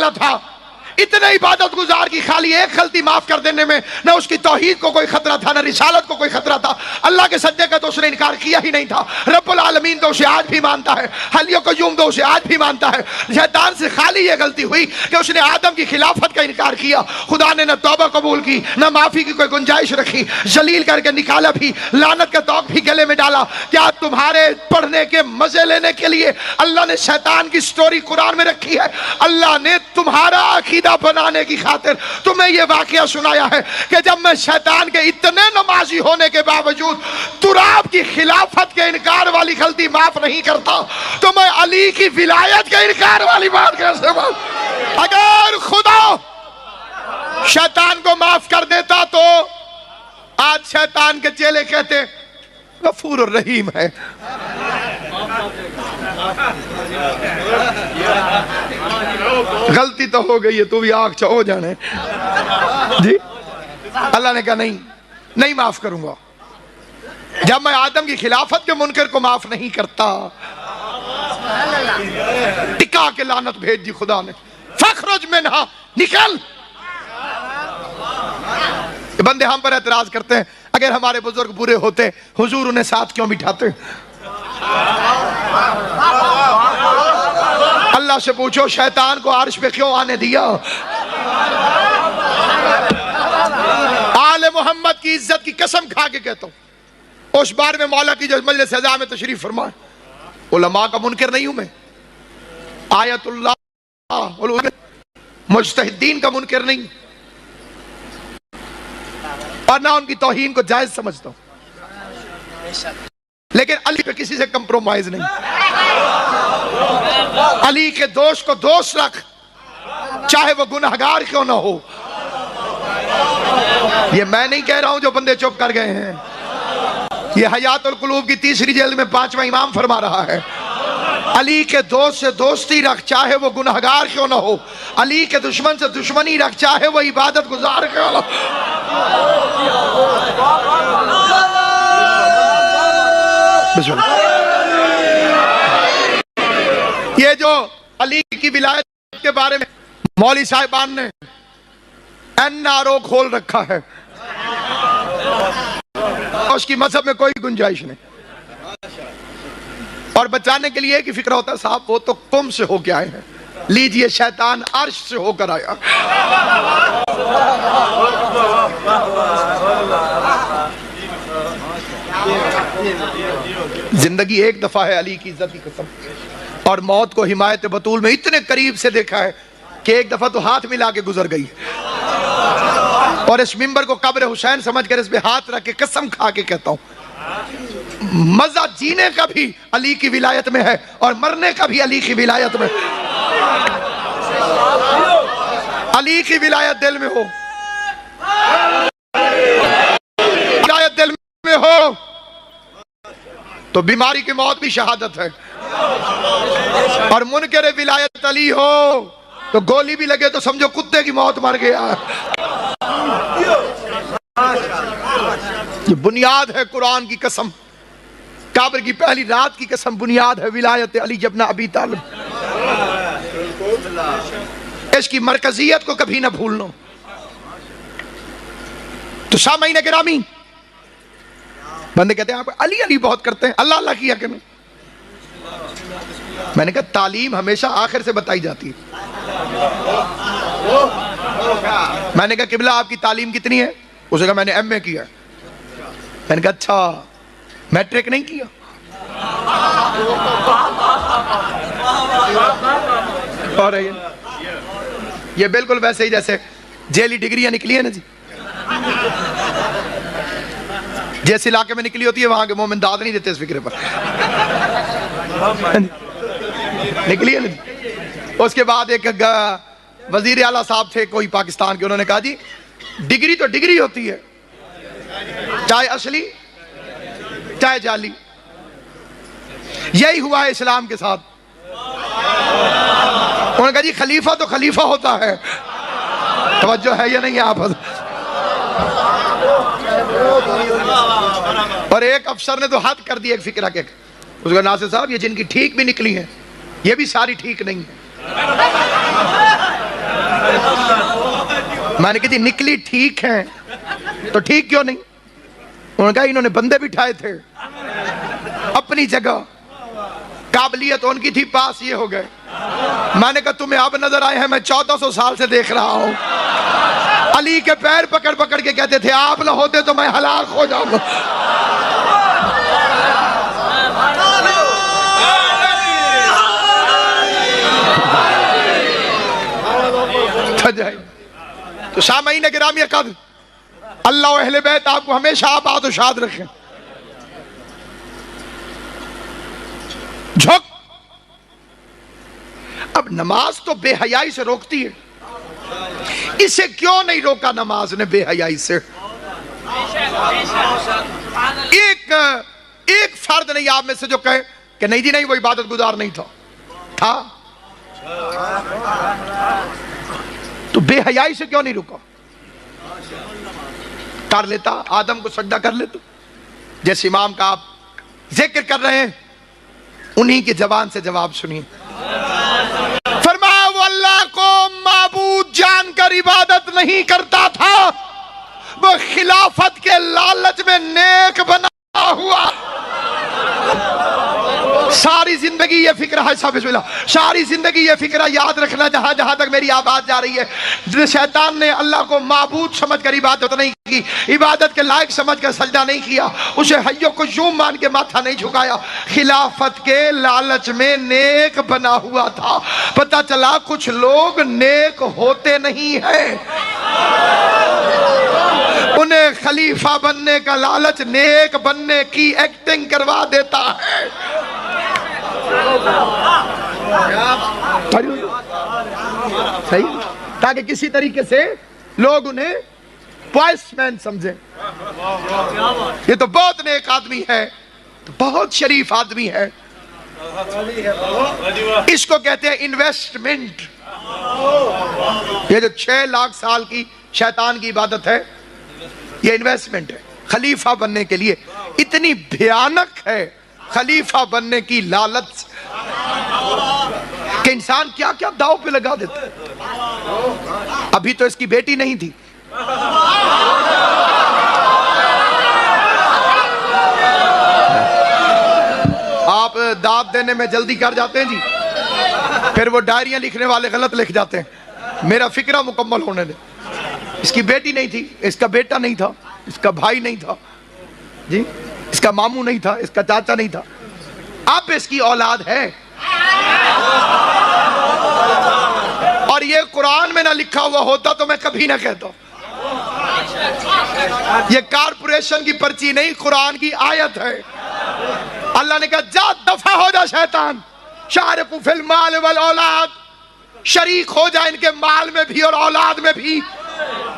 رہا تھا اتنے عبادت گزار کی خالی ایک غلطی معاف کر دینے میں نہ اس کی توحید کو کوئی خطرہ تھا، نہ رسالت کو کوئی خطرہ تھا، اللہ کے سجدے کا تو اس نے انکار کیا ہی نہیں تھا، رب العالمین تو اسے آج بھی مانتا ہے، حی قیوم تو اسے آج بھی مانتا ہے۔ شیطان سے خالی یہ غلطی ہوئی کہ اس نے آدم کی خلافت کا انکار کیا، خدا نے نہ توبہ قبول کی نہ معافی کی کوئی گنجائش رکھی، ذلیل کر کے نکالا بھی، لعنت کا توق بھی گلے میں ڈالا۔ کیا تمہارے پڑھنے کے مزے لینے کے لیے اللہ نے شیطان کی سٹوری قرآن میں رکھی ہے؟ اللہ نے تمہارا عقیدہ بنانے کی خاطر تمہیں یہ واقعہ سنایا ہے کہ جب میں شیطان کے اتنے نمازی ہونے کے باوجود تراب کی خلافت کے انکار والی غلطی معاف نہیں کرتا تو میں علی کی ولایت کے انکار والی بات کیسے معاف؟ اگر خدا شیطان کو معاف کر دیتا تو آج شیطان کے چیلے کہتے غفور الرحیم ہے۔ غلطی تو ہو گئی ہے، تو بھی آنکھ چاہو جانے جی۔ اللہ نے کہا نہیں معاف کروں گا۔ جب میں آدم کی خلافت کے منکر کو معاف نہیں کرتا، ٹکا کے لعنت بھیج دی خدا نے، فخرج منہا، نکل۔ یہ بندے ہم پر اعتراض کرتے ہیں اگر ہمارے بزرگ برے ہوتے حضور انہیں ساتھ کیوں بٹھاتے؟ اللہ سے پوچھو شیطان کو عرش پہ کیوں آنے دیا؟ آل محمد کی عزت کی قسم کھا کے کہتا ہوں، اس بار میں مولا کی جو مجلس اعزا میں تشریف فرمائے، علماء کا منکر نہیں ہوں میں، آیت اللہ مجتہدین کا منکر نہیں، اور نہ ان کی توہین کو جائز سمجھتا ہوں، لیکن علی پہ کسی سے کمپرومائز نہیں۔ علی کے دوست کو دوست رکھ، چاہے وہ گنہگار کیوں نہ ہو۔ یہ میں نہیں کہہ رہا ہوں جو بندے چپ کر گئے ہیں، یہ حیات القلوب کی 3 جلد میں 5واں امام فرما رہا ہے۔ علی کے دوست سے دوستی رکھ، چاہے وہ گنہگار کیوں نہ ہو، علی کے دشمن سے دشمنی رکھ، چاہے وہ عبادت گزار کیوں نہ ہو۔ بسم اللہ۔ یہ جو علی کی ولایت کے بارے میں مولوی صاحبان نے NRO کھول رکھا ہے، اس کی مذہب میں کوئی گنجائش نہیں، اور بچانے کے لیے ایک ہی فکر ہوتا ہے، صاحب وہ تو قم سے ہو کے آئے ہیں، لیجئے شیطان عرش سے ہو کر آیا۔ زندگی ایک دفعہ ہے، علی کی عزت کی قسم، اور موت کو حمایت بطول میں اتنے قریب سے دیکھا ہے کہ ایک دفعہ تو ہاتھ ملا کے گزر گئی، اور اس منبر کو قبر حسین سمجھ کر اس پہ ہاتھ رکھ کے قسم کھا کے کہتا ہوں، مزہ جینے کا بھی علی کی ولایت میں ہے اور مرنے کا بھی علی کی ولایت میں۔ علی کی ولایت دل میں ہو، ولایت دل میں ہو تو بیماری کی موت بھی شہادت ہے، اور منکر ولایت علی ہو تو گولی بھی لگے تو سمجھو کتے کی موت مر گیا۔ یہ بنیاد ہے قرآن کی قسم، کعبہ کی پہلی رات کی قسم، بنیاد ہے ولایت علی ابن ابی طالب۔ اس کی مرکزیت کو کبھی نہ بھولنا۔ تو سامعین گرامی، بندے کہتے ہیں آپ علی علی بہت کرتے ہیں، اللہ اللہ کیا کہ نہیں؟ میں نے کہا تعلیم ہمیشہ آخر سے بتائی جاتی ہے۔ میں نے کہا قبلہ آپ کی تعلیم کتنی ہے؟ اسے کہا میں نے ایم اے کیا۔ میں نے کہا اچھا میٹرک نہیں کیا؟ اور یہ بالکل ویسے ہی جیسے جیلی ڈگریاں نکلی ہیں نا جی، جیسے علاقے میں نکلی ہوتی ہے وہاں کے مومن داد نہیں دیتے اس فکرے پر، نکلی ہے نا جی۔ اس کے بعد ایک وزیر اعلیٰ صاحب تھے کوئی پاکستان کے، انہوں نے کہا جی ڈگری تو ڈگری ہوتی ہے، چاہے اصلی چاہے جعلی۔ یہی ہوا ہے اسلام کے ساتھ۔ انہوں نے کہا جی خلیفہ تو خلیفہ ہوتا ہے، توجہ ہے یا نہیں آپ؟ اور ایک افسر نے تو حد کر دی ایک فکرہ کے، اس کا ناصر صاحب یہ جن کی ٹھیک بھی نکلی ہیں یہ بھی ساری ٹھیک نہیں ہے۔ میں نے کہا جی نکلی ٹھیک ہیں تو ٹھیک کیوں نہیں؟ انہوں نے کہا انہوں نے بندے بٹھائے تھے اپنی جگہ، قابلیت ان کی تھی، پاس یہ ہو گئے۔ میں نے کہا تمہیں اب نظر آئے ہیں؟ میں 1400 سال سے دیکھ رہا ہوں۔ علی کے پیر پکڑ پکڑ کے کہتے تھے آپ نہ ہوتے تو میں ہلاک ہو جاؤں گا۔ تو سامعین گرامی قدر، اللہ و اہل بیت آپ کو ہمیشہ آباد و شاد رکھیں۔ جھک۔ اب نماز تو بے حیائی سے روکتی ہے، اسے کیوں نہیں روکا نماز نے بے حیائی سے؟ ایک فرد نہیں آپ میں سے جو کہے کہ نہیں جی نہیں وہ عبادت گزار نہیں تھا تو بے حیائی سے کیوں نہیں رکا؟ کر لیتا، آدم کو سجدہ کر لیتا، جس امام کا آپ ذکر کر رہے ہیں انہی کی زبان سے جواب سنیے۔ فرمایا وہ اللہ کو معبود جان کر عبادت نہیں کرتا تھا، وہ خلافت کے لالچ میں نیک بنا ہوا۔ ساری زندگی یہ فکرہ ہے، بسم اللہ، ساری زندگی یہ فکرہ یاد رکھنا جہاں جہاں تک میری آواز جا رہی ہے، شیطان نے اللہ کو معبود سمجھ کر عبادت نہیں کی، عبادت کے لائق سمجھ کر سجدہ نہیں کیا، اسے حی و قیوم مان کے ماتھا نہیں جھکایا، خلافت کے لالچ میں نیک بنا ہوا تھا۔ پتہ چلا کچھ لوگ نیک ہوتے نہیں ہیں، انہیں خلیفہ بننے کا لالچ نیک بننے کی ایکٹنگ کروا دیتا ہے۔ صحیح، تاکہ کسی طریقے سے لوگ انہیں وائس مین سمجھیں۔ یہ تو بہت نیک آدمی ہے، بہت شریف آدمی ہے، اس کو کہتے ہیں انویسٹمنٹ۔ یہ جو 6 لاکھ سال کی شیطان کی عبادت ہے یہ انویسٹمنٹ ہے خلیفہ بننے کے لیے۔ اتنی بھیانک ہے خلیفہ بننے کی لالچ کہ انسان کیا کیا داؤ پہ لگا دیتا ہے۔ ابھی تو اس کی بیٹی نہیں تھی، آپ داد دینے میں جلدی کر جاتے ہیں جی، پھر وہ ڈائریاں لکھنے والے غلط لکھ جاتے ہیں۔ میرا فکرہ مکمل ہونے دے۔ اس کی بیٹی نہیں تھی، اس کا بیٹا نہیں تھا، اس کا بھائی نہیں تھا جی، اس کا ماموں نہیں تھا، اس کا چاچا نہیں تھا، اب اس کی اولاد ہے۔ اور یہ قرآن میں نہ لکھا ہوا ہوتا تو میں کبھی نہ کہتا۔ یہ کارپوریشن کی پرچی نہیں، قرآن کی آیت ہے۔ اللہ نے کہا جا دفع ہو جا شیطان، شارکو فی المال والاولاد، شریک ہو جا ان کے مال میں بھی اور اولاد میں بھی۔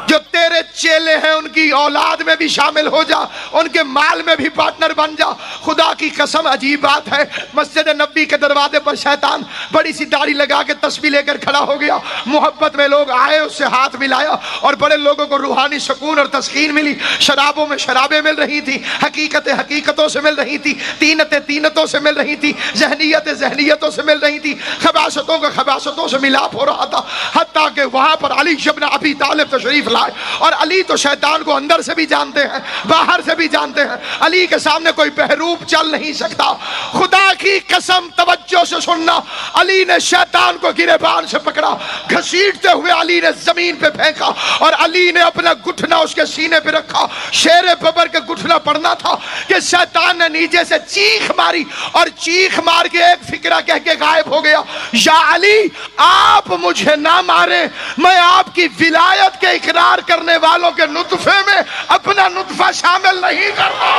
جو تیرے چیلے ہیں ان کی اولاد میں بھی شامل ہو جا، ان کے مال میں بھی پارٹنر بن جا۔ خدا کی قسم عجیب بات ہے، مسجد نبی کے دروازے پر شیطان بڑی سی داڑھی لگا کے تسبیح لے کر کھڑا ہو گیا۔ محبت میں لوگ آئے، اس سے ہاتھ ملایا اور بڑے لوگوں کو روحانی سکون اور تسکین ملی۔ شرابوں میں شرابیں مل رہی تھی، حقیقتیں حقیقتوں سے مل رہی تھی، تینتیں تینتوں سے مل رہی تھی، ذہنیتیں ذہنیتوں سے مل رہی تھی، خباثتوں کا خباثتوں سے ملاپ ہو رہا تھا۔ حتیٰ کہ وہاں پر علی ابن ابی طالب تشریف لائے، اور علی تو شیطان کو اندر سے بھی جانتے ہیں باہر سے بھی جانتے ہیں۔ علی کے سامنے کوئی بہروپ چل نہیں سکتا۔ خدا کی قسم توجہ سے سننا، علی نے شیطان کو گریبان سے پکڑا، گھسیٹتے ہوئے علی نے زمین پہ پھینکا اور علی نے اپنا گھٹنا اس کے سینے پہ رکھا۔ شیر ببر کے گھٹنا پڑنا تھا کہ شیطان نے نیچے سے چیخ ماری اور چیخ مار کے ایک فکرہ کہہ کے غائب ہو گیا، یا علی آپ مجھے نہ ماریں، میں آپ کی ولایت کے اقرار کرنے والوں کے نطفے میں اپنا نطفہ شامل نہیں کرتا۔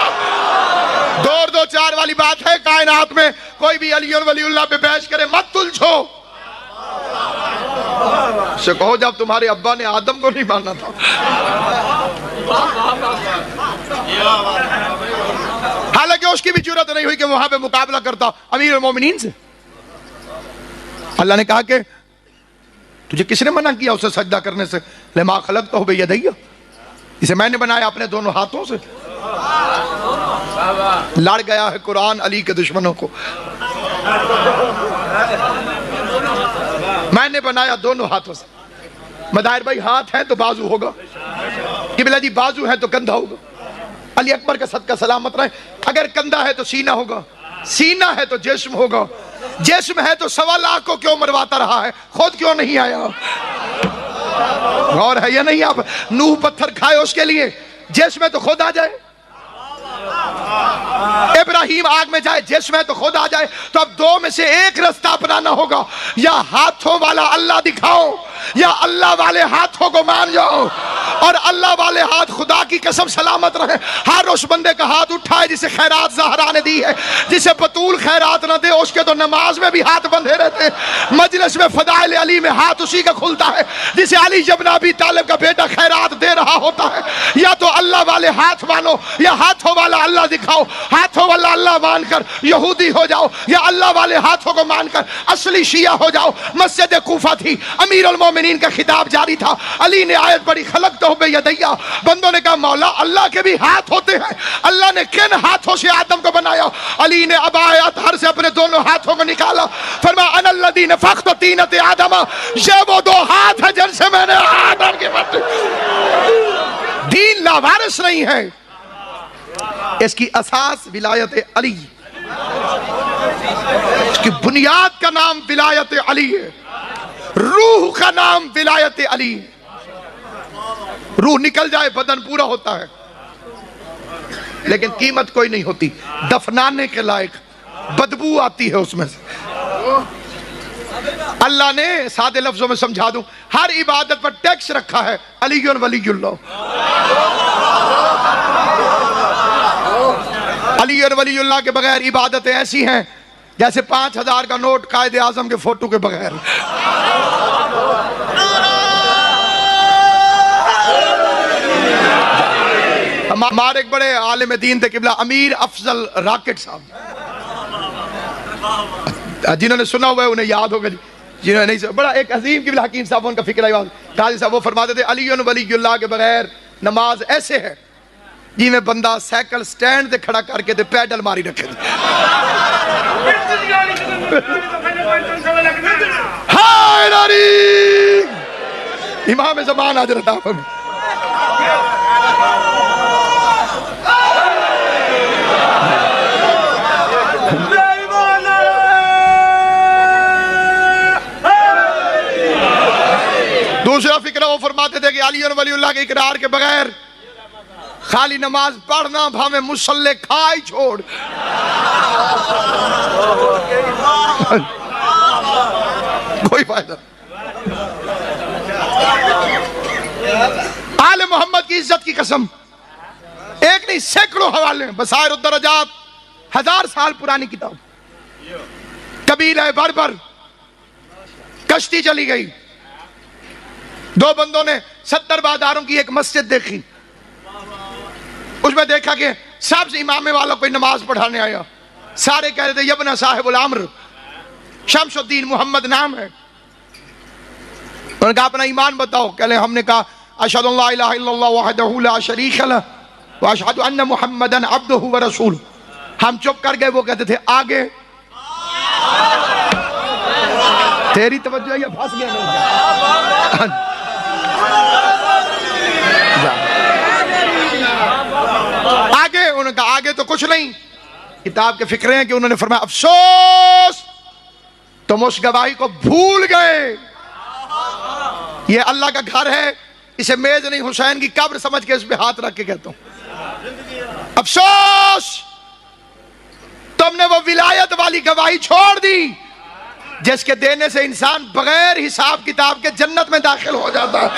دو چار والی بات ہے، کائنات میں کوئی بھی علی اور ولی اللہ پہ بحث کرے مت الجھو، سے کہو جب تمہارے ابا نے آدم کو نہیں مانا تھا۔ حالانکہ اس کی بھی جرات نہیں ہوئی کہ وہاں پہ مقابلہ کرتا امیر المومنین سے۔ اللہ نے کہا کہ تجھے کس نے منع کیا اسے سجدہ کرنے سے؟ لما خلقتہ بیدی، اسے میں نے بنایا اپنے دونوں ہاتھوں سے۔ لڑ گیا ہے قرآن علی کے دشمنوں کو، میں نے بنایا دونوں ہاتھوں سے۔ مدائر بھائی ہاتھ ہے تو بازو ہوگا، قبلہ جی بازو ہے تو کندھا ہوگا، علی اکبر کا صدقہ سلامت رہے، اگر کندھا ہے تو سینہ ہوگا، سینہ ہے تو جسم ہوگا، جسم ہے تو 1.25 لاکھ کو کیوں مرواتا رہا ہے، خود کیوں نہیں آیا؟ غور ہے یا نہیں؟ آپ نوح پتھر کھائے اس کے لیے، جسم ہے تو خود آ جائے، ابراہیم آگ میں جائے، جسم ہے تو خود آ جائے، تو اب 2 میں سے ایک رستہ اپنانا ہوگا، یا ہاتھوں والا اللہ دکھاؤ یا اللہ والے ہاتھوں کو مان جاؤ، اور اللہ والے ہاتھ خدا کی قسم سلامت رہے، ہر اس بندے کا ہاتھ اٹھائے جسے خیرات زہرا نے دی ہے، جسے بطول خیرات نہ دے اس کے تو نماز میں بھی ہاتھ بندھے رہتے، مجلس میں فضائل علی میں ہاتھ اسی کا کھلتا ہے، جسے علی ابن ابی طالب کا بیٹا خیرات دے رہا ہوتا ہے، یا تو اللہ والے ہاتھ مانو یا ہاتھوں والا اللہ دکھاؤ، ہاتھوں والا اللہ مان کر یہودی ہو جاؤ یا اللہ والے ہاتھوں کو مان کر اصلی شیعہ ہو جاؤ۔ مسجد کوفہ تھی، امیر المومنین کا خطاب جاری تھا، علی نے آیت پڑھی خلقتہ بیدیہ، بندوں نے کہا مولا اللہ کے بھی ہاتھ ہوتے ہیں، اللہ نے کن ہاتھوں سے آدم کو بنایا؟ علی نے عباء اطہر سے اپنے دونوں ہاتھوں کو نکالا، فرمایا انا الذی نفخت طینۃ آدم، یہ وہ 2 ہاتھ ہیں جن سے میں نے آدم کے بچے۔ دین لاوارث نہیں ہے، اس کی اساس ولایت علی، اس کی بنیاد کا نام ولایت علی ہے، روح کا نام ولایت علی ہے۔ روح نکل جائے بدن پورا ہوتا ہے، لیکن قیمت کوئی نہیں ہوتی، دفنانے کے لائق، بدبو آتی ہے اس میں سے۔ اللہ نے سادے لفظوں میں سمجھا دوں، ہر عبادت پر ٹیکس رکھا ہے، علی ولی اللہ، علی اور ولی اللہ کے بغیر عبادتیں ایسی ہیں جیسے 5000 کا نوٹ قائد اعظم کے فوٹو کے بغیر۔ ہمارے ایک بڑے عالم دین تھے قبلہ امیر افضل راکٹ صاحب، جنہوں نے سنا ہوا ہے انہیں یاد ہوگا، جنہوں نے نہیں سنا، بڑا ایک عظیم قبلہ حکیم صاحب ان کا فکر ہے، قاضی صاحب وہ فرماتے تھے علی ولی اللہ کے بغیر نماز ایسے ہے جی میں بندہ سائیکل سٹینڈ تے کھڑا کر کے تے پیڈل ماری رکھے تھے۔ ہائے ناری امام زمان حضرت آپ ہمیں دوسرا فکرہ وہ فرماتے تھے کہ علی ولی اللہ کے اقرار کے بغیر خالی نماز پڑھنا بھاویں مصلی کھائی چھوڑ، کوئی فائدہ۔ آل محمد کی عزت کی قسم، ایک نہیں سینکڑوں حوالے ہیں، بصائر الدرجات 1000 سال پرانی کتاب، قبیلہ بربر، کشتی چلی گئی، 2 بندوں نے 70 باداروں کی ایک مسجد دیکھی، اس میں دیکھا کہ سب سے امام والا کوئی نماز پڑھانے آیا، سارے کہہ رہے تھے یبنا صاحب الامر، شمس الدین محمد نام ہے، انہوں نے کہا اپنا ایمان بتاؤ، کہہ لیں ہم نے کہا اشہد ان لا الہ الا اللہ وحدہ لا شریک لہ واشہد ان محمدا عبدہ ورسولہ۔ ہم چپ کر گئے، وہ کہتے تھے آگے، تیری توجہ یہ پھنس گیا آگے، انہوں نے کہا آگے تو کچھ نہیں، کتاب کے فکرے ہیں کہ انہوں نے فرمایا افسوس تم اس گواہی کو بھول گئے، یہ اللہ کا گھر ہے، اسے میز نہیں حسین کی قبر سمجھ کے اس پہ ہاتھ رکھ کے کہتا ہوں افسوس تم نے وہ ولایت والی گواہی چھوڑ دی جس کے دینے سے انسان بغیر حساب کتاب کے جنت میں داخل ہو جاتا ہے۔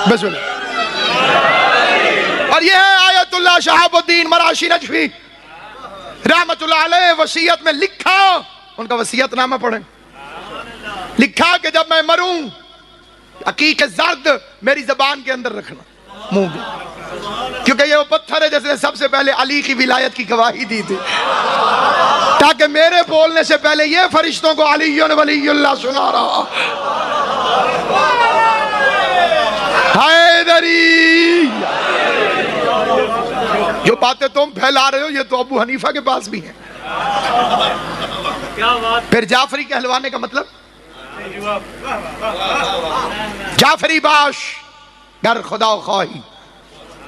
بسم اللہ۔ اور یہ ہے آیت اللہ شہاب الدین مراشی نجفی رحمت اللہ علیہ، وصیت میں لکھا، ان کا وصیت نامہ پڑھیں، لکھا کہ جب میں مروں عقیق زرد میری زبان کے اندر رکھنا، منہ کے، کیونکہ یہ وہ پتھر ہے جس نے سب سے پہلے علی کی ولایت کی گواہی دی تھی، تاکہ میرے بولنے سے پہلے یہ فرشتوں کو علی ولی اللہ سنا رہا۔ حیدری، جو باتیں تم پھیلا رہے ہو یہ تو ابو حنیفہ کے پاس بھی ہیں۔ پھر جعفری کہلوانے کا مطلب جعفری باش در خدا خواہی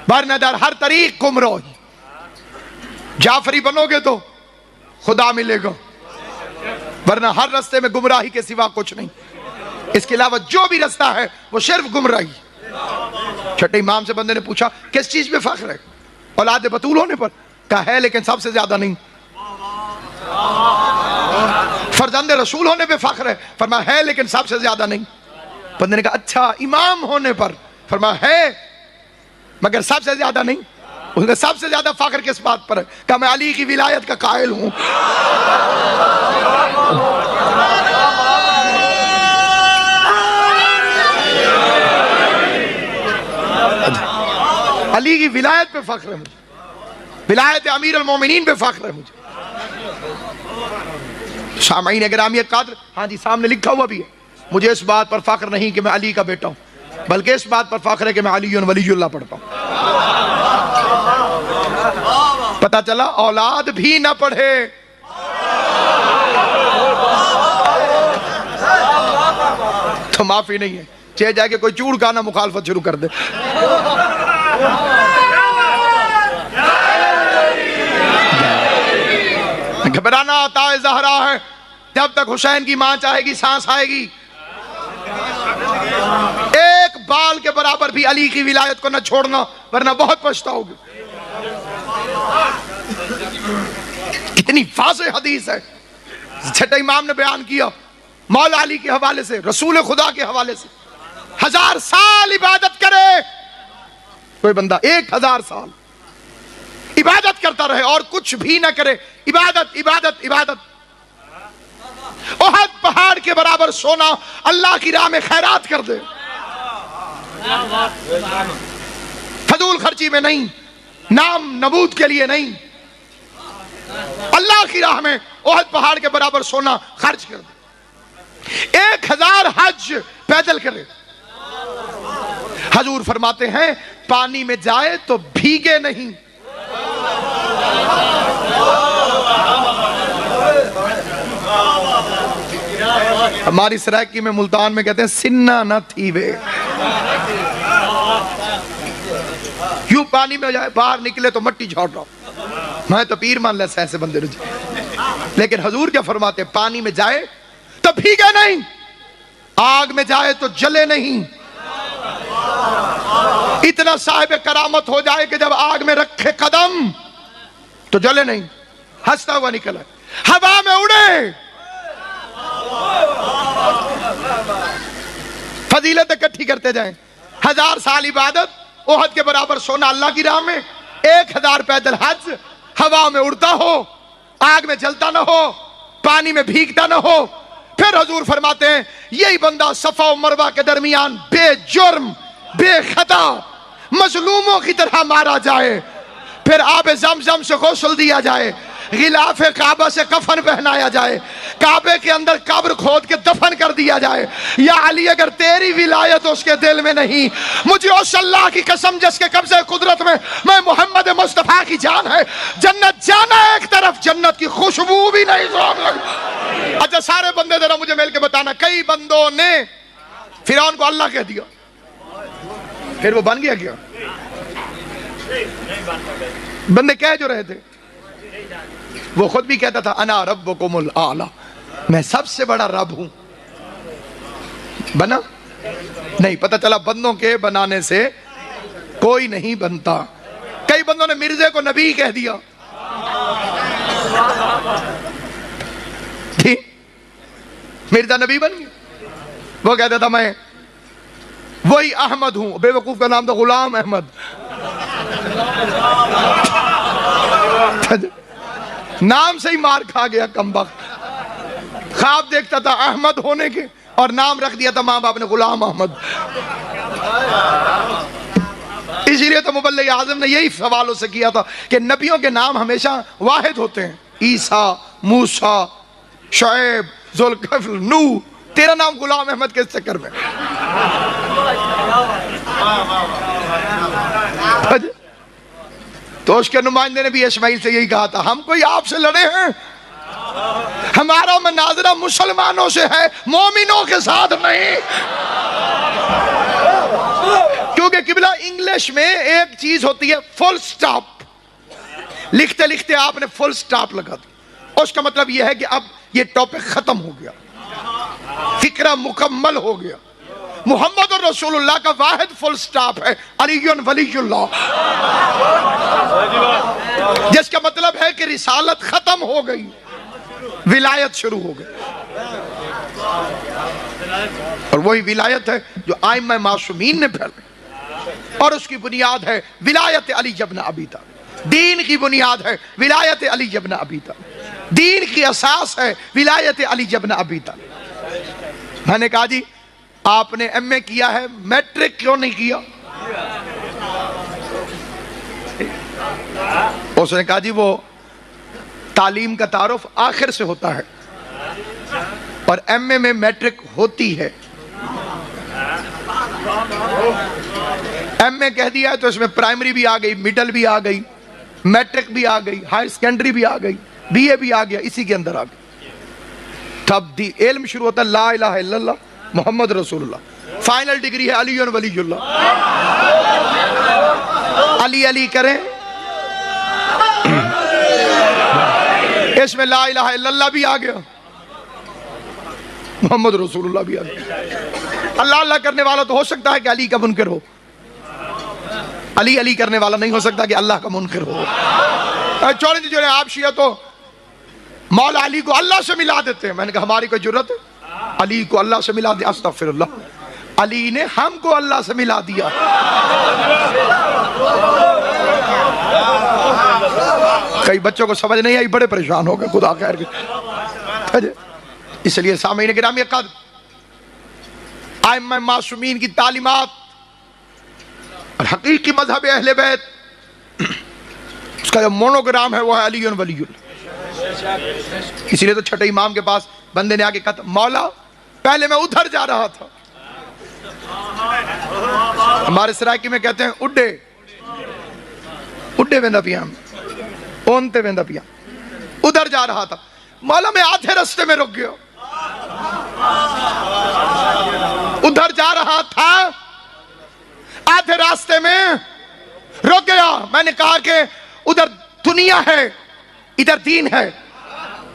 ورنہ در ہر طریق گمراہی. جعفری بنو گے تو خدا ملے گا، ورنہ ہر رستے میں گمراہی کے سوا کچھ نہیں. اس کے علاوہ جو بھی رستہ ہے وہ صرف گمراہی. چھٹے امام سے بندے نے پوچھا کس چیز پہ فخر ہے؟ اولاد بطول ہونے پر. کہا ہے لیکن سب سے زیادہ نہیں. فرزند رسول ہونے پہ فخر ہے؟ فرمایا ہے لیکن سب سے زیادہ نہیں. بندے نے کہا اچھا امام ہونے پر؟ فرمایا ہے مگر سب سے زیادہ نہیں. اس نے سب سے زیادہ فخر کس بات پر ہے؟ کہا میں علی کی ولایت کا قائل ہوں. علی کی ولایت پہ فخر ہے مجھے، ولایت امیر المومنین پہ فخر ہے مجھے. سامعین گرامی قدر، ہاں جی سامنے لکھا ہوا بھی ہے، مجھے اس بات پر فخر نہیں کہ میں علی کا بیٹا ہوں، بلکہ اس بات پر فخر ہے کہ میں علی ولی اللہ پڑھتا ہوں. پتہ چلا اولاد بھی نہ پڑھے تو معافی نہیں ہے. چاہے جائے کہ کوئی چوڑ گانا مخالفت شروع کر دے. گھبرانا عطا زہرا ہے، جب تک حسین کی ماں چاہے گی سانس آئے گی. ایک بال کے برابر بھی علی کی ولایت کو نہ چھوڑنا ورنہ بہت پچھتاؤ گے. کتنی واضح حدیث ہے. چھٹے امام نے بیان کیا مولا علی کے حوالے سے، رسول خدا کے حوالے سے. 1000 سال عبادت کرے کوئی بندہ، 1000 سال عبادت کرتا رہے اور کچھ بھی نہ کرے، عبادت عبادت عبادت. احد پہاڑ کے برابر سونا اللہ کی راہ میں خیرات کر دے، فضول خرچی میں نہیں، نام نبوت کے لیے نہیں، اللہ کی راہ میں احد پہاڑ کے برابر سونا خرچ کر دے. 1000 حج پیدل کرے. حضور فرماتے ہیں پانی میں جائے تو بھیگے نہیں. ہماری سرائکی میں ملتان میں کہتے ہیں سننا نہ تھی وے. یوں پانی میں جائے باہر نکلے تو مٹی جھاڑ رہا. میں تو پیر مان لیسا ایسے بندے رجے. لیکن حضور کیا فرماتے ہیں پانی میں جائے تو بھیگے نہیں، آگ میں جائے تو جلے نہیں. اتنا صاحب کرامت ہو جائے کہ جب آگ میں رکھے قدم تو جلے نہیں، ہنستا ہوا نکلا، ہوا میں اڑے. فضیلت اکٹھی کرتے جائیں. 1000 سال عبادت، احد کے برابر سونا اللہ کی راہ میں، 1000 پیدل حج، ہوا میں اڑتا ہو، آگ میں جلتا نہ ہو، پانی میں بھیگتا نہ ہو. پھر حضور فرماتے ہیں یہی بندہ صفا و مروہ کے درمیان بے جرم بے خطا مظلوموں کی طرح مارا جائے، پھر آب زمزم سے غسل دیا جائے، غلاف کعبہ سے کفن پہنایا جائے، کعبے کے اندر قبر کھود کے دفن کر دیا جائے. یا علی اگر تیری ولایت اس کے دل میں نہیں، مجھے اس اللہ کی قسم جس کے قبضے قدرت میں محمد مصطفیٰ کی جان ہے، جنت جانا ایک طرف، جنت کی خوشبو بھی نہیں سونگ لگا. اچھا سارے بندے ذرا مجھے مل کے بتانا، کئی بندوں نے فرعون کو اللہ کہہ دیا، پھر وہ بن گیا کیا؟ بندے کہہ جو رہے تھے، وہ خود بھی کہتا تھا انا ربکم الاعلی، میں سب سے بڑا رب ہوں. بنا نہیں، پتہ چلا بندوں کے بنانے سے کوئی نہیں بنتا. کئی بندوں نے مرزے کو نبی کہہ دیا. مرزا نبی بن گیا. وہ کہتا تھا میں وہی احمد ہوں، بے وقوف کا نام تھا غلام احمد. نام سے ہی مار کھا گیا کمبخت. خواب دیکھتا تھا احمد ہونے کے اور نام رکھ دیا تھا ماں باپ نے غلام احمد. اسی لیے تو مبلغ اعظم نے یہی سوالوں سے کیا تھا کہ نبیوں کے نام ہمیشہ واحد ہوتے ہیں، عیسیٰ، موسیٰ، شعیب، ذوالکفل، نوح. تیرا نام غلام احمد کس چکر میں؟ تو اس کے نمائندے نے بھی اسماعیل سے یہی کہا تھا ہم کوئی آپ سے لڑے ہیں؟ ہمارا مناظرہ مسلمانوں سے ہے، مومنوں کے ساتھ نہیں۔ کیونکہ قبلہ انگلش میں ایک چیز ہوتی ہے فل سٹاپ، لکھتے لکھتے آپ نے فل سٹاپ لگا دیا، اس کا مطلب یہ ہے کہ اب یہ ٹاپک ختم ہو گیا، فکرہ مکمل ہو گیا۔ محمد رسول اللہ کا واحد فل سٹاپ ہے علی ولی اللہ، جس کا مطلب ہے کہ رسالت ختم ہو گئی، ولایت شروع ہو گئی، اور وہی ولایت ہے جو ائمہ معصومین نے پھیلائی، اور اس کی بنیاد ہے ولایت علی ابن ابی طالب۔ دین کی بنیاد ہے ولایت علی ابن ابی طالب، دین کی اساس ہے ولایت علی ابن ابی طالب۔ میں نے کہا جی آپ نے ایم اے کیا ہے، میٹرک کیوں نہیں کیا؟ اس نے کہا جی وہ تعلیم کا تعارف آخر سے ہوتا ہے، اور ایم اے میں میٹرک ہوتی ہے۔ ایم اے کہہ دیا تو اس میں پرائمری بھی آ گئی، مڈل بھی آ گئی، میٹرک بھی آ گئی، ہائر سیکنڈری بھی آ گئی، بی اے بھی آ گیا، اسی کے اندر آ گئی۔ تب علم شروع ہوتا ہے لا الہ الا اللہ محمد رسول اللہ، فائنل ڈگری ہے علی ولی اللہ۔ علی علی کریں، اس میں لا الہ الا اللہ بھی آ گیا، محمد رسول اللہ بھی آ گیا۔ اللہ اللہ کرنے والا تو ہو سکتا ہے کہ علی کا منکر ہو، علی علی کرنے والا نہیں ہو سکتا کہ اللہ کا منکر ہو۔ جو ہے آپ شیعہ تو مولا علی کو اللہ سے ملا دیتے ہیں۔ میں نے کہا ہماری کوئی جرت ہے علی کو اللہ سے ملا دیا؟ استغفر اللہ، علی نے ہم کو اللہ سے ملا دیا۔ کئی بچوں کو سمجھ نہیں آئی، بڑے پریشان ہو گئے، خدا خیر کے۔ اس لیے سامعین گرامی قدر، ائمہ معصومین کی تعلیمات اور حقیقی مذہب اہل بیت، اس کا جو مونوگرام ہے وہ ہے علی ولی اللہ۔ اسی لیے تو چھٹے امام کے پاس بندے نے آگے کہا مولا پہلے میں ادھر جا رہا تھا، ہمارے سرائکی میں کہتے ہیں اڈے اڈے ویندا پیام، اونتے ویندا پیام، ادھر جا رہا تھا مولا میں آدھے رستے میں رک گیا، ادھر جا رہا تھا آدھے راستے میں رک گیا۔ میں نے کہا کہ ادھر دنیا ہے، ادھر دین ہے،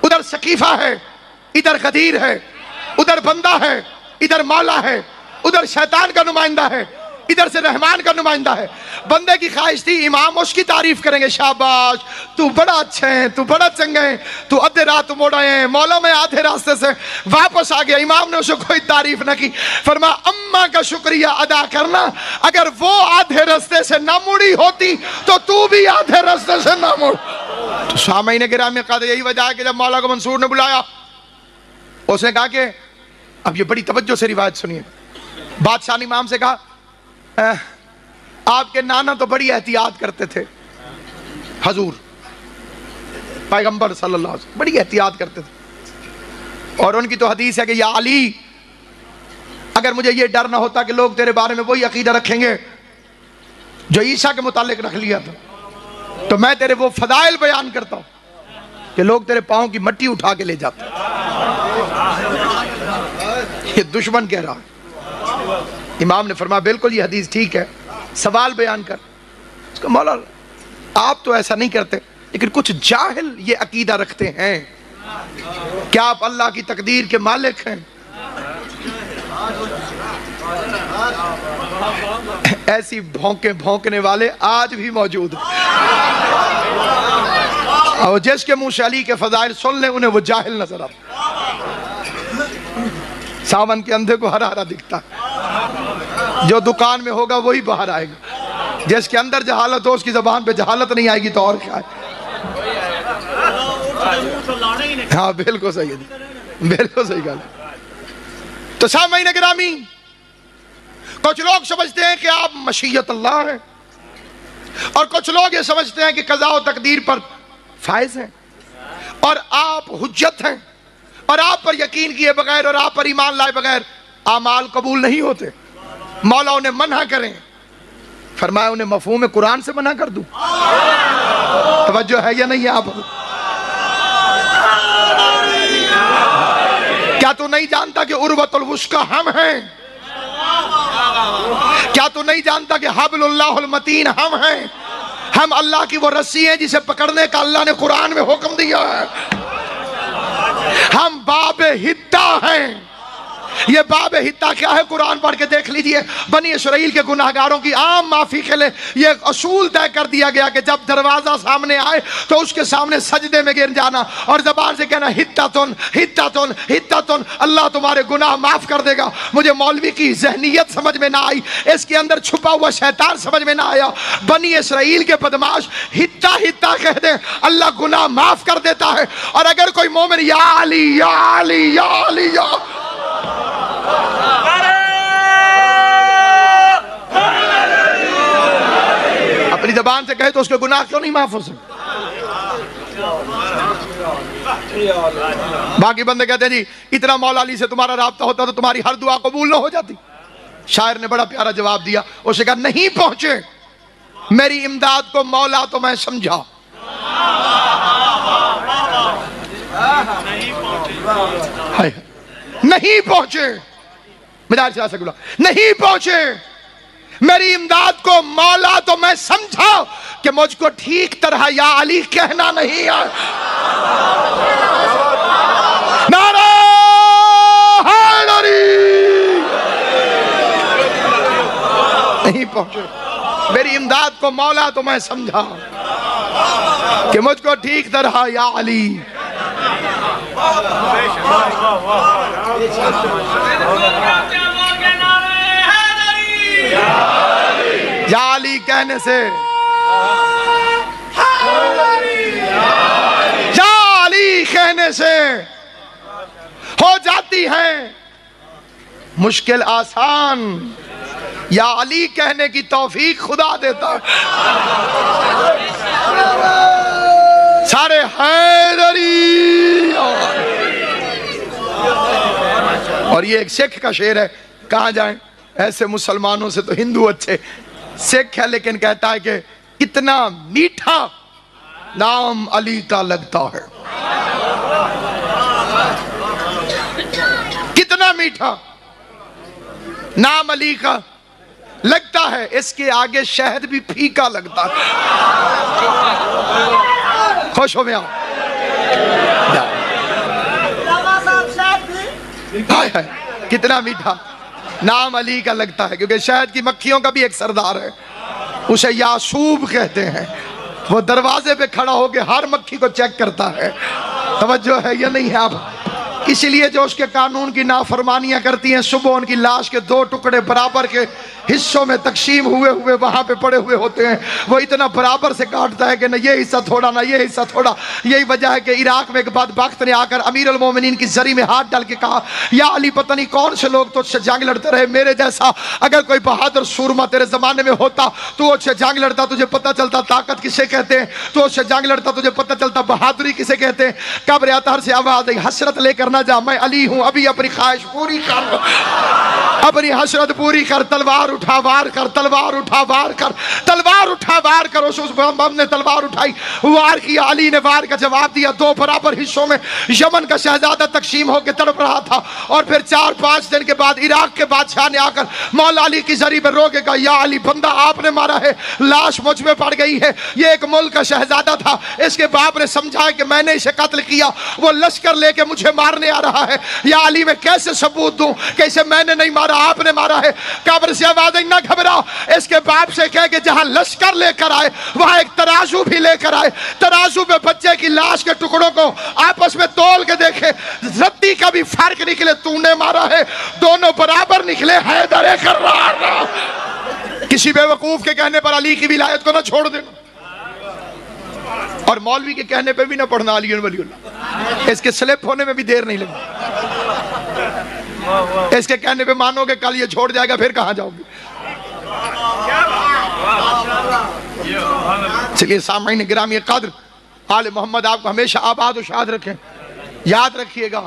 ادھر سقیفہ ہے، ادھر غدیر ہے، ادھر بندہ ہے، ادھر مولا ہے، ادھر شیطان کا نمائندہ ہے، ادھر سے رحمان کا نمائندہ ہے۔ بندے کی خواہش تھی امام اس کی تعریف کریں گے، شاباش تو بڑا اچھا ہے، تو بڑا چنگا ہے، تو ادھے رات موڑ آئے ہیں، مولا میں آدھے راستے سے واپس آ گیا۔ امام نے اسے کوئی تعریف نہ کی، فرما اماں کا شکریہ ادا کرنا، اگر وہ آدھے راستے سے نہ مڑی ہوتی تو بھی آدھے راستے سے نہ مڑ۔ تو سامعین گرامی قدر، یہی وجہ ہے کہ جب مولا کو منصور نے بلایا، اس نے کہا کہ اب یہ بڑی توجہ سے روایت سنیے۔ بادشاہ نے امام سے کہا آپ کے نانا تو بڑی احتیاط کرتے تھے، حضور پیغمبر صلی اللہ علیہ وسلم بڑی احتیاط کرتے تھے، اور ان کی تو حدیث ہے کہ یا علی اگر مجھے یہ ڈر نہ ہوتا کہ لوگ تیرے بارے میں وہی عقیدہ رکھیں گے جو عیسیٰ کے متعلق رکھ لیا تھا، تو میں تیرے وہ فضائل بیان کرتا ہوں کہ لوگ تیرے پاؤں کی مٹی اٹھا کے لے جاتے۔ یہ دشمن کہہ رہا ہے۔ امام نے فرمایا بالکل یہ حدیث ٹھیک ہے، سوال بیان کر۔ اس کا مولا آپ تو ایسا نہیں کرتے، لیکن کچھ جاہل یہ عقیدہ رکھتے ہیں، کیا آپ اللہ کی تقدیر کے مالک ہیں؟ ایسی بھونکیں بھونکنے والے آج بھی موجود ہیں، اور جس کے منہ سے علی کے فضائل سن لیں انہیں وہ جاہل نظر آتا۔ ساون کے اندھے کو ہرا ہرا دکھتا ہے، جو دکان میں ہوگا وہی باہر آئے گا، جس کے اندر جہالت ہو اس کی زبان پہ جہالت نہیں آئے گی تو اور کیا ہے۔ ہاں بالکل صحیح ہے، بالکل صحیح گل ہے۔ تو سامعین گرامی، کچھ لوگ سمجھتے ہیں کہ آپ مشیت اللہ ہیں، اور کچھ لوگ یہ سمجھتے ہیں کہ قضاء و تقدیر پر فائز ہیں، اور آپ حجت ہیں، اور آپ پر یقین کیے بغیر اور آپ پر ایمان لائے بغیر اعمال قبول نہیں ہوتے۔ مولا انہیں منع کریں، فرمایا انہیں مفہوم قرآن سے منع کر دوں۔ توجہ ہے یا نہیں آپ؟ کیا تو نہیں جانتا کہ عروۃ الوثقی ہم ہیں؟ کیا تو نہیں جانتا کہ حبل اللہ المتین ہم ہیں؟ ہم اللہ کی وہ رسی ہیں جسے پکڑنے کا اللہ نے قرآن میں حکم دیا ہے۔ ہم باب حدہ ہیں۔ یہ باب حدہ کیا ہے؟ قرآن پڑھ کے دیکھ لیجئے۔ بنی اسرائیل کے گناہگاروں کی عام معافی کے لیے یہ ایک اصول طے کر دیا گیا کہ جب دروازہ سامنے آئے تو اس کے سامنے سجدے میں گر جانا اور زبان سے کہنا حدتن حدتن حدتن، اللہ تمہارے گناہ معاف کر دے گا۔ مجھے مولوی کی ذہنیت سمجھ میں نہ آئی، اس کے اندر چھپا ہوا شیطان سمجھ میں نہ آیا۔ بنی اسرائیل کے بدماش حدہ حدہ کہہ دیں، اللہ گناہ معاف کر دیتا ہے۔ اور اگر کوئی مومن یا علی یا علی یا علی یا اپنی زبان سے کہے تو اس کے گناہ کیوں نہیں معاف ہو سکتے؟ باقی بندے کہتے ہیں جی اتنا مولا علی سے تمہارا رابطہ ہوتا تو تمہاری ہر دعا قبول نہ ہو جاتی۔ شاعر نے بڑا پیارا جواب دیا، اسے کہا نہیں پہنچے میری امداد کو مولا تو میں سمجھا، نہیں پہنچے مدار سے سکولہ، نہیں پہنچے میری امداد کو مولا تو میں سمجھا کہ مجھ کو ٹھیک طرح یا علی کہنا نہیں آیا۔ نعرہ حیدری، نہیں پہنچے میری امداد کو مولا تو میں سمجھا کہ مجھ کو ٹھیک طرح یا علی۔ یا علی کہنے سے، یا علی کہنے سے ہو جاتی ہے مشکل آسان، یا علی کہنے کی توفیق خدا دیتا ہے۔ سارے حیدری۔ اور یہ ایک سکھ کا شعر ہے، کہاں جائیں ایسے مسلمانوں سے تو ہندو اچھے۔ سکھ ہے لیکن کہتا ہے کہ کتنا میٹھا نام علی کا لگتا ہے، کتنا میٹھا نام علی کا لگتا ہے، اس کے آگے شہد بھی پھیکا لگتا ہے۔ خوش ہو میں آؤ، کتنا میٹھا نام علی کا لگتا ہے، کیونکہ شہد کی مکھیوں کا بھی ایک سردار ہے، اسے یاسوب کہتے ہیں۔ وہ دروازے پہ کھڑا ہو کے ہر مکھی کو چیک کرتا ہے، توجہ ہے یا نہیں ہے آپ؟ اسی لیے جو اس کے قانون کی نافرمانیاں کرتی ہیں، صبح ان کی لاش کے 2 ٹکڑے برابر کے حصوں میں تقسیم ہوئے ہوئے وہاں پہ پڑے ہوئے ہوتے ہیں، وہ اتنا برابر سے کاٹتا ہے کہ نہ یہ حصہ تھوڑا نہ یہ حصہ تھوڑا۔ یہی وجہ ہے کہ عراق میں ایک بدبخت نے آ کر امیر المومنین کی زری میں ہاتھ ڈال کے کہا، یا علی پتہ نہیں کون سے لوگ تو اس سے جنگ لڑتے رہے، میرے جیسا اگر کوئی بہادر سورما تیرے زمانے میں ہوتا تو اس سے جنگ لڑتا، تجھے پتہ چلتا طاقت کسے کہتے ہیں، تو اس سے جنگ لڑتا تجھے پتہ چلتا بہادری کسے کہتے ہیں۔ قبر اطہر سے آواز آئی، حسرت لے کر نہ جا، میں علی ہوں، ابھی اپنی خواہش پوری کر، اپنی حسرت پوری کر، تلوار اٹھا وار کر، تلوار اٹھا وار کر، تلوار اٹھا وار کر۔ اس بم نے تلوار اٹھائی، وار کیا، علی نے وار کا جواب دیا۔ 2 برابر حصوں میں یمن کا شہزادہ تقسیم ہو کے تڑپ رہا تھا، اور پھر 4-5 دن کے بعد عراق کے بادشاہ نے آ کر مولا علی کی زری پر رو کے کہا، یا علی بندہ آپ نے مارا ہے، لاش مجھ میں پڑ گئی ہے۔ یہ ایک ملک کا شہزادہ تھا، اس کے باپ نے سمجھایا کہ میں نے اسے قتل کیا، وہ لشکر لے کے مجھے مارنے آ رہا ہے، یا علی میں کیسے ثبوت دوں کہ اسے میں نے نہیں مارا، آپ نے مارا ہے۔ قبر سے آواز آئی، نہ گھبرا، اس کے باپ سے کہے کہ جہاں لشکر لے کر آئے وہاں ایک ترازو بھی لے کر آئے، ترازو پہ بچے کی لاش کے ٹکڑوں کو آپس میں تول کے دیکھے، رتی کا بھی فرق نکلے، تو نے مارا ہے، دونوں برابر نکلے، حیدر کرار۔ کسی بے وقوف کے کہنے پر علی کی ولایت کو نہ چھوڑ دینا، اور مولوی کے کہنے پہ بھی نہ پڑھنا علی ولی اللہ، اس کے سلپ ہونے میں بھی دیر نہیں لگی۔ اس کے کہنے پہ مانو کہ کل یہ چھوڑ جائے گا، پھر کہاں جاؤ گے؟ چلیے سامعین گرامی قدر، آل محمد آپ کو ہمیشہ آباد و شاد رکھیں۔ یاد رکھیے گا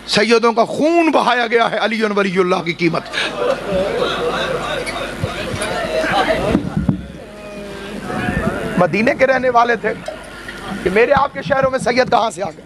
سیدوں کا خون بہایا گیا ہے علی ولی اللہ کی قیمت۔ مدینے کے رہنے والے تھے کہ میرے آپ کے شہروں میں سید کہاں سے آ گئے؟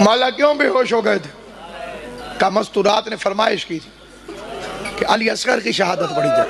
مولا کیوں بے ہوش ہو گئے تھے؟ کہا مستورات نے فرمائش کی تھی کہ علی اصغر کی شہادت پڑھی جائے.